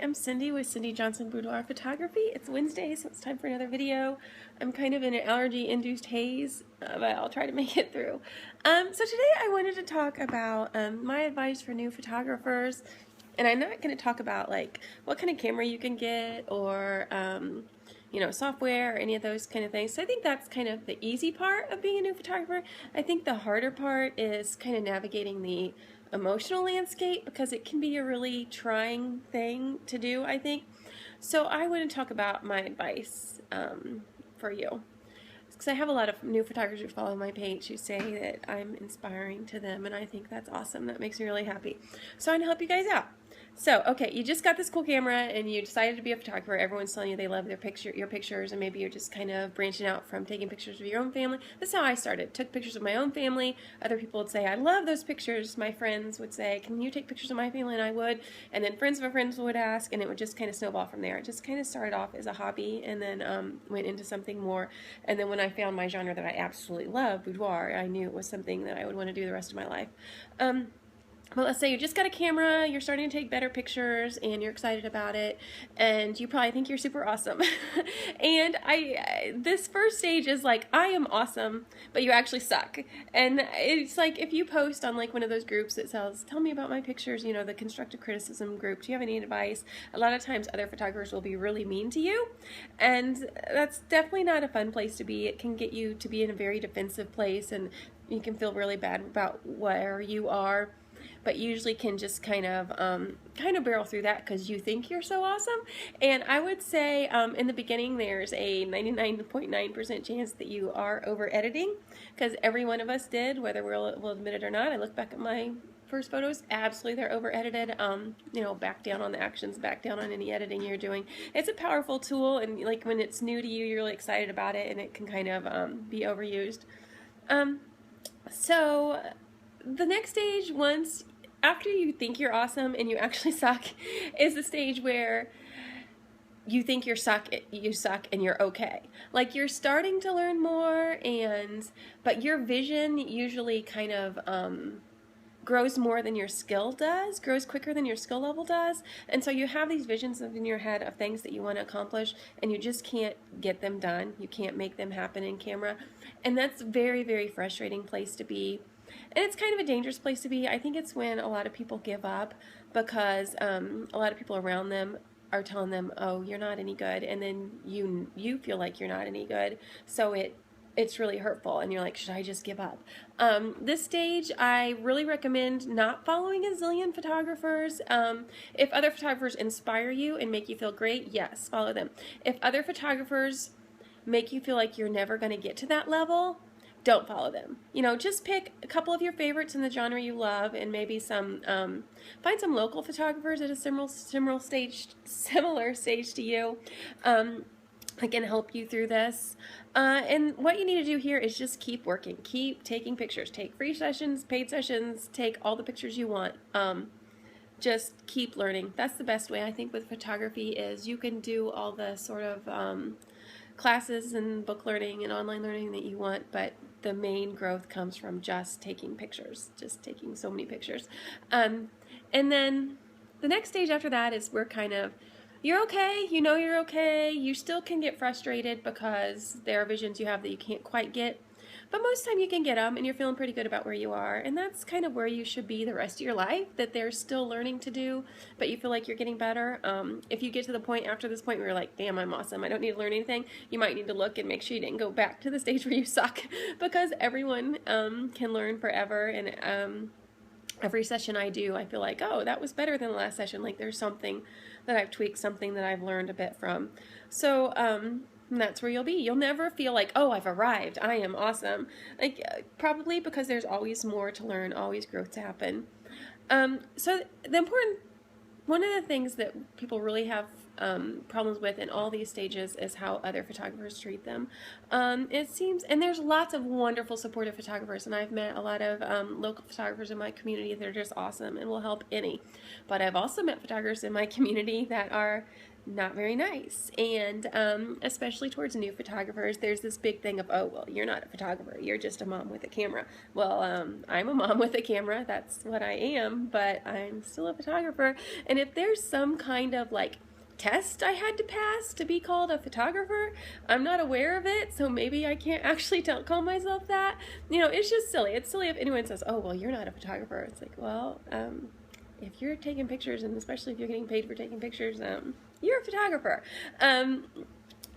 I'm Cindy with Cindy Johnson Boudoir Photography. It's Wednesday, so it's time for another video. I'm kind of in an allergy-induced haze, but I'll try to make it through. So today I wanted to talk about my advice for new photographers, and I'm not going to talk about like what kind of camera you can get or software or any of those kind of things. So I think that's kind of the easy part of being a new photographer. I think the harder part is kind of navigating the emotional landscape, because it can be a really trying thing to do, I think. So I want to talk about my advice for you, because I have a lot of new photographers who follow my page who say that I'm inspiring to them, and I think that's awesome. That makes me really happy. So I want to help you guys out. So, okay, you just got this cool camera and you decided to be a photographer. Everyone's telling you they love your pictures, and maybe you're just kind of branching out from taking pictures of your own family. That's how I started. Took pictures of my own family. Other people would say, I love those pictures. My friends would say, can you take pictures of my family? And I would. And then friends of my friends would ask, and it would just kind of snowball from there. It just kind of started off as a hobby and then went into something more. And then when I found my genre that I absolutely love, boudoir, I knew it was something that I would want to do the rest of my life. Well, let's say you just got a camera, you're starting to take better pictures, and you're excited about it, and you probably think you're super awesome. And this first stage is like, I am awesome, but you actually suck. And it's like if you post on like one of those groups that says, tell me about my pictures, you know, the constructive criticism group, do you have any advice? A lot of times other photographers will be really mean to you, and that's definitely not a fun place to be. It can get you to be in a very defensive place, and you can feel really bad about where you are. But usually can just kind of barrel through that because you think you're so awesome. And I would say in the beginning there's a 99.9% chance that you are over editing, because every one of us did, whether we'll admit it or not. I look back at my first photos, absolutely they're over edited. Back down on the actions, back down on any editing you're doing. It's a powerful tool, and like when it's new to you, you're really excited about it, and it can kind of be overused. So the next stage, after you think you're awesome and you actually suck, is the stage where you think you suck and you're okay. Like you're starting to learn more, but your vision usually kind of grows more than your skill does, grows quicker than your skill level does. And so you have these visions in your head of things that you want to accomplish, and you just can't get them done. You can't make them happen in camera. And that's a very, very frustrating place to be. And it's kind of a dangerous place to be. I think it's when a lot of people give up because a lot of people around them are telling them, oh, you're not any good, and then you feel like you're not any good, so it's really hurtful, and you're like, should I just give up? This stage, I really recommend not following a zillion photographers. If other photographers inspire you and make you feel great, yes, follow them. If other photographers make you feel like you're never going to get to that level, don't follow them. Just pick a couple of your favorites in the genre you love, and maybe find some local photographers at a similar stage to you that can help you through this. And what you need to do here is just keep working, keep taking pictures, take free sessions, paid sessions, take all the pictures you want. Just keep learning. That's the best way, I think, with photography. Is you can do all the sort of classes and book learning and online learning that you want, but the main growth comes from just taking pictures, just taking so many pictures. And then the next stage after that is where you're okay, you're okay, you still can get frustrated because there are visions you have that you can't quite get, but most of the time you can get them and you're feeling pretty good about where you are, and that's kind of where you should be the rest of your life, that there's still learning to do, but you feel like you're getting better. If you get to the point after this point where you're like, damn, I'm awesome, I don't need to learn anything, you might need to look and make sure you didn't go back to the stage where you suck, because everyone can learn forever, and every session I do, I feel like, oh, that was better than the last session, like there's something that I've tweaked, something that I've learned a bit from. So that's where you'll be. You'll never feel like, oh, I've arrived, I am awesome. Like probably because there's always more to learn, always growth to happen. So one of the things that people really have problems with in all these stages is how other photographers treat them. It seems, and there's lots of wonderful supportive photographers, and I've met a lot of local photographers in my community that are just awesome and will help any. But I've also met photographers in my community that are not very nice. And especially towards new photographers, there's this big thing of, oh, well, you're not a photographer, you're just a mom with a camera. Well, I'm a mom with a camera, that's what I am, but I'm still a photographer. And if there's some kind of like test I had to pass to be called a photographer, I'm not aware of it, so maybe I can't actually call myself that. You know, it's just silly. It's silly if anyone says, oh, well, you're not a photographer. It's like, well, if you're taking pictures, and especially if you're getting paid for taking pictures, you're a photographer. But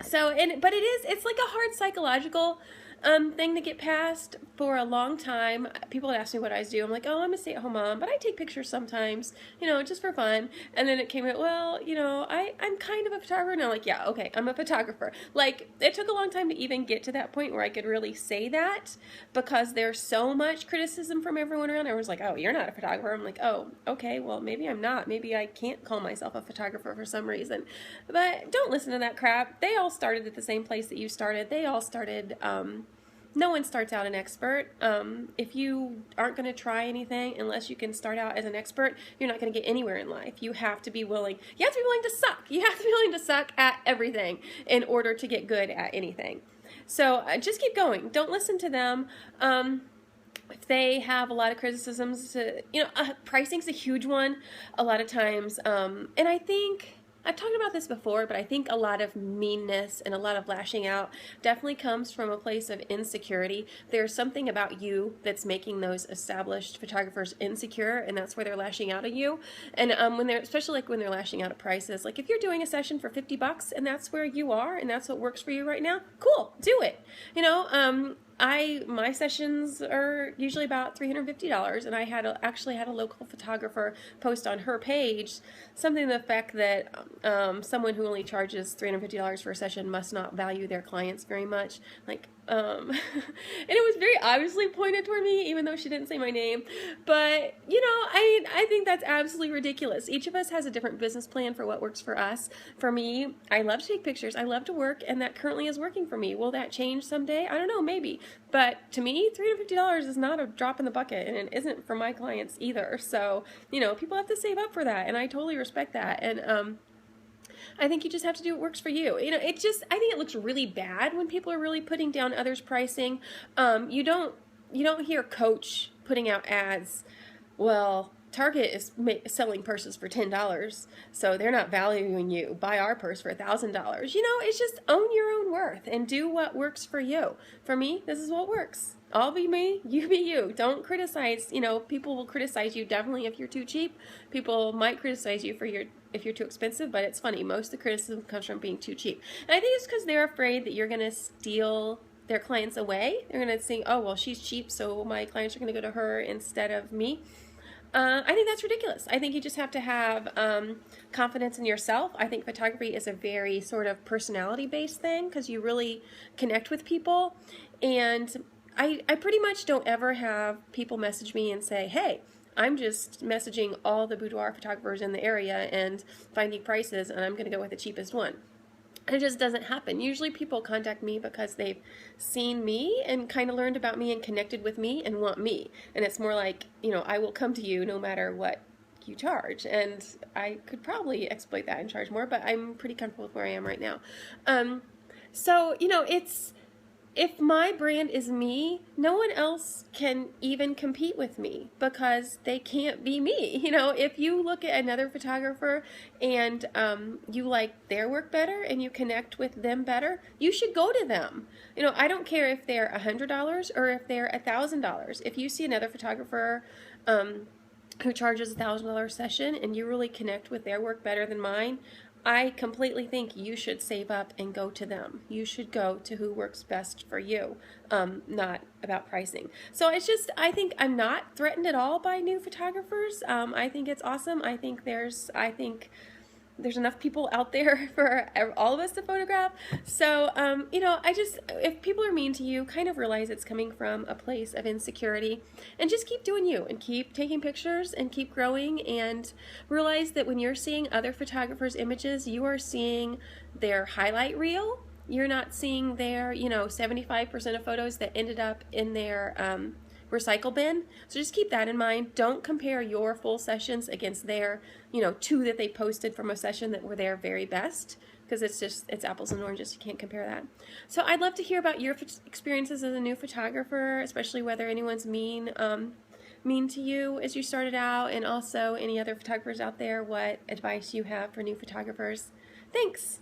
it's like a hard psychological thing to get past. For a long time, people would ask me what I do. I'm like, oh, I'm a stay-at-home mom, but I take pictures sometimes, you know, just for fun. And then it came out, well, you know, I'm kind of a photographer. And I'm like, yeah, okay, I'm a photographer. Like, it took a long time to even get to that point where I could really say that, because there's so much criticism from everyone around. Everyone's like, oh, you're not a photographer. I'm like, oh, okay, well, maybe I'm not. Maybe I can't call myself a photographer for some reason. But don't listen to that crap. They all started at the same place that you started. They all started, no one starts out an expert. If you aren't going to try anything unless you can start out as an expert, you're not going to get anywhere in life. You have to be willing. You have to be willing to suck. You have to be willing to suck at everything in order to get good at anything. So just keep going. Don't listen to them. If they have a lot of criticisms, pricing's a huge one a lot of times. And I think I've talked about this before, but I think a lot of meanness and a lot of lashing out definitely comes from a place of insecurity. There's something about you that's making those established photographers insecure, and that's where they're lashing out at you. And especially like when they're lashing out at prices, like if you're doing a session for $50 and that's where you are and that's what works for you right now, cool, do it. You know, my sessions are usually about $350, and I actually had a local photographer post on her page something to the effect that someone who only charges $350 for a session must not value their clients very much. Like, and it was very obviously pointed toward me, even though she didn't say my name. But, you know, I think that's absolutely ridiculous. Each of us has a different business plan for what works for us. For me, I love to take pictures. I love to work, and that currently is working for me. Will that change someday? I don't know, maybe. But to me, $350 is not a drop in the bucket, and it isn't for my clients either. So, you know, people have to save up for that, and I totally respect that. And, I think you just have to do what works for you. You know, I think it looks really bad when people are really putting down others' pricing. You don't hear Coach putting out ads, well, Target is selling purses for $10, so they're not valuing you. Buy our purse for $1,000. You know, it's just own your own worth and do what works for you. For me, this is what works. I'll be me, you be you. Don't criticize. You know, people will criticize you definitely if you're too cheap. People might criticize you if you're too expensive, but it's funny. Most of the criticism comes from being too cheap. And I think it's because they're afraid that you're going to steal their clients away. They're going to think, oh, well, she's cheap, so my clients are going to go to her instead of me. I think that's ridiculous. I think you just have to have confidence in yourself. I think photography is a very sort of personality-based thing because you really connect with people. And I pretty much don't ever have people message me and say, hey, I'm just messaging all the boudoir photographers in the area and finding prices, and I'm going to go with the cheapest one. It just doesn't happen. Usually people contact me because they've seen me and kind of learned about me and connected with me and want me. And it's more like, you know, I will come to you no matter what you charge. And I could probably exploit that and charge more, but I'm pretty comfortable with where I am right now. So, you know, if my brand is me, no one else can even compete with me because they can't be me. You know, if you look at another photographer and you like their work better and you connect with them better, you should go to them. You know, I don't care if they're $100 or if they're $1,000. If you see another photographer who charges $1,000 session and you really connect with their work better than mine, I completely think you should save up and go to them. You should go to who works best for you, not about pricing. So it's just, I think I'm not threatened at all by new photographers. I think it's awesome. I think there's enough people out there for all of us to photograph. So, you know, if people are mean to you, kind of realize it's coming from a place of insecurity and just keep doing you and keep taking pictures and keep growing and realize that when you're seeing other photographers' images, you are seeing their highlight reel. You're not seeing their, 75% of photos that ended up in their recycle bin. So just keep that in mind. Don't compare your full sessions against their, 2 that they posted from a session that were their very best, because it's apples and oranges. You can't compare that. So I'd love to hear about your experiences as a new photographer, especially whether anyone's mean to you as you started out, and also any other photographers out there, what advice you have for new photographers. Thanks.